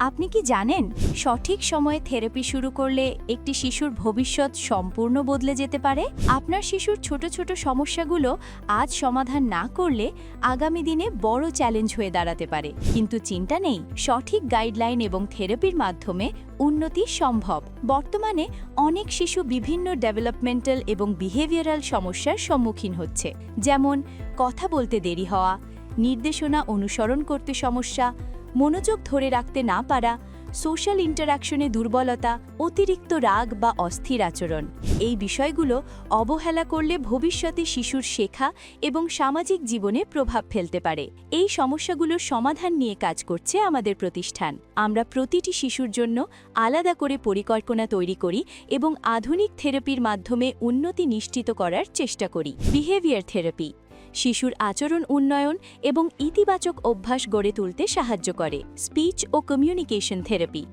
আপনি কি জানেন সঠিক সময়ে থেরাপি শুরু করলে একটি শিশুর ভবিষ্যৎ সম্পূর্ণ বদলে যেতে পারে? আপনার শিশুর ছোট ছোট সমস্যাগুলো আজ সমাধান না করলে আগামী দিনে বড় চ্যালেঞ্জ হয়ে দাঁড়াতে পারে। কিন্তু চিন্তা নেই, সঠিক গাইডলাইন এবং থেরাপির মাধ্যমে উন্নতি সম্ভব। বর্তমানে অনেক শিশু বিভিন্ন ডেভেলপমেন্টাল এবং বিহেভিয়ারাল সমস্যার সম্মুখীন হচ্ছে, যেমন কথা বলতে দেরি হওয়া, নির্দেশনা অনুসরণ করতে সমস্যা, মনোযোগ ধরে রাখতে না পারা, সোশ্যাল ইন্টারঅ্যাকশনে দুর্বলতা, অতিরিক্ত রাগ বা অস্থির আচরণ। এই বিষয়গুলো অবহেলা করলে ভবিষ্যতে শিশুর শেখা এবং সামাজিক জীবনে প্রভাব ফেলতে পারে। এই সমস্যাগুলোর সমাধান নিয়ে কাজ করছে আমাদের প্রতিষ্ঠান। আমরা প্রতিটি শিশুর জন্য আলাদা করে পরিকল্পনা তৈরি করি এবং আধুনিক থেরাপির মাধ্যমে উন্নতি নিশ্চিত করার চেষ্টা করি। বিহেভিয়ার থেরাপি শিশুর আচরণ উন্নয়ন এবং ইতিবাচক অভ্যাস গড়ে তুলতে সাহায্য করে। স্পিচ ও কমিউনিকেশন থেরাপি